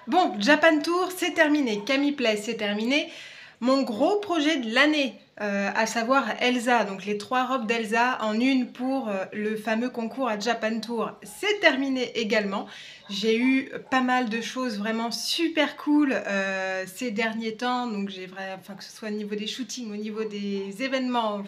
Bon, Japan Tour, c'est terminé. Camille Play, c'est terminé. Mon gros projet de l'année, à savoir Elsa, donc les 3 robes d'Elsa en une pour le fameux concours à Japan Tour, c'est terminé également. J'ai eu pas mal de choses vraiment super cool ces derniers temps, donc enfin, que ce soit au niveau des shootings, au niveau des événements,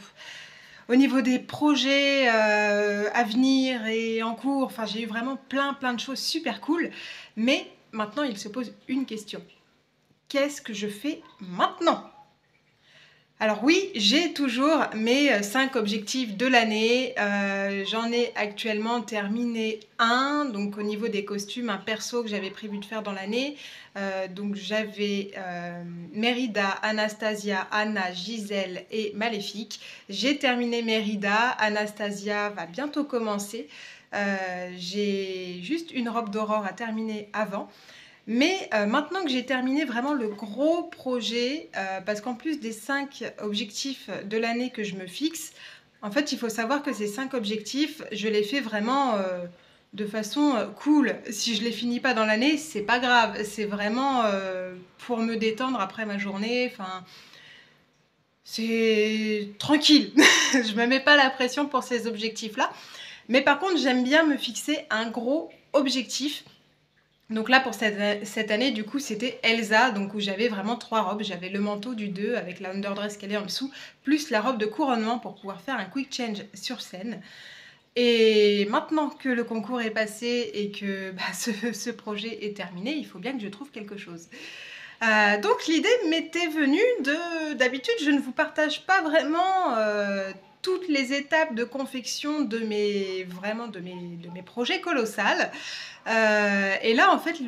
au niveau des projets à venir et en cours, enfin j'ai eu vraiment plein de choses super cool. Mais maintenant il se pose une question. Qu'est-ce que je fais maintenant? Alors oui, j'ai toujours mes 5 objectifs de l'année. J'en ai actuellement terminé un, donc au niveau des costumes, un perso que j'avais prévu de faire dans l'année. Donc j'avais Mérida, Anastasia, Anna, Gisèle et Maléfique. J'ai terminé Mérida, Anastasia va bientôt commencer. J'ai juste une robe d'Aurore à terminer avant. Mais maintenant que j'ai terminé vraiment le gros projet, parce qu'en plus des 5 objectifs de l'année que je me fixe, en fait, il faut savoir que ces 5 objectifs, je les fais vraiment de façon cool. Si je les finis pas dans l'année, c'est pas grave. C'est vraiment pour me détendre après ma journée. Enfin, c'est tranquille. Je me mets pas la pression pour ces objectifs-là. Mais par contre, j'aime bien me fixer un gros objectif. Donc là, pour cette année, du coup, c'était Elsa, donc où j'avais vraiment 3 robes. J'avais le manteau du 2 avec la underdress qu'elle est en dessous, plus la robe de couronnement pour pouvoir faire un quick change sur scène. Et maintenant que le concours est passé et que ce projet est terminé, il faut bien que je trouve quelque chose. Donc l'idée m'était venue d'habitude, je ne vous partage pas vraiment toutes les étapes de confection de mes projets colossales. Et là, en fait, il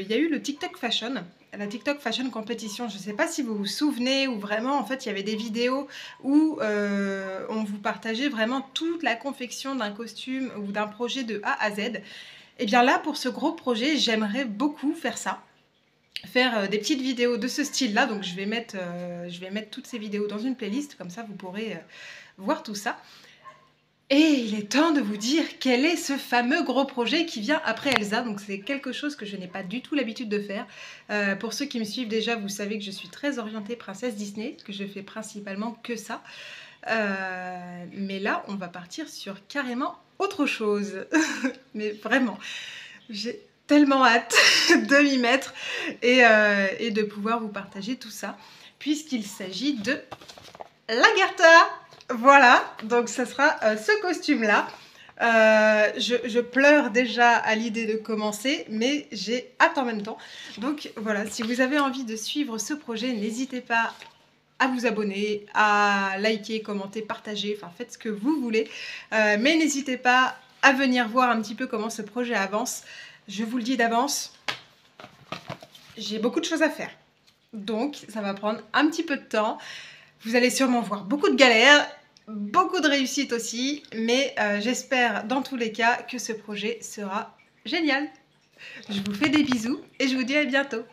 y a eu le TikTok Fashion, la TikTok Fashion Competition. Je ne sais pas si vous vous souvenez, où vraiment, en fait, il y avait des vidéos où on vous partageait vraiment toute la confection d'un costume ou d'un projet de A à Z. Et bien là, pour ce gros projet, j'aimerais beaucoup faire ça. Faire des petites vidéos de ce style-là. Donc, je vais mettre toutes ces vidéos dans une playlist. Comme ça, vous pourrez voir tout ça. Et il est temps de vous dire quel est ce fameux gros projet qui vient après Elsa. Donc c'est quelque chose que je n'ai pas du tout l'habitude de faire. Pour ceux qui me suivent déjà, vous savez que je suis très orientée princesse Disney, que je fais principalement que ça. Mais là, on va partir sur carrément autre chose. Mais vraiment, j'ai tellement hâte de m'y mettre et de pouvoir vous partager tout ça, puisqu'il s'agit de Lagertha. Voilà, donc ça sera ce costume-là. Je pleure déjà à l'idée de commencer, mais j'ai hâte en même temps. Donc voilà, si vous avez envie de suivre ce projet, n'hésitez pas à vous abonner, à liker, commenter, partager, enfin faites ce que vous voulez. Mais n'hésitez pas à venir voir un petit peu comment ce projet avance. Je vous le dis d'avance, j'ai beaucoup de choses à faire. Donc ça va prendre un petit peu de temps. Vous allez sûrement voir beaucoup de galères, beaucoup de réussites aussi, mais j'espère dans tous les cas que ce projet sera génial. Je vous fais des bisous et je vous dis à bientôt.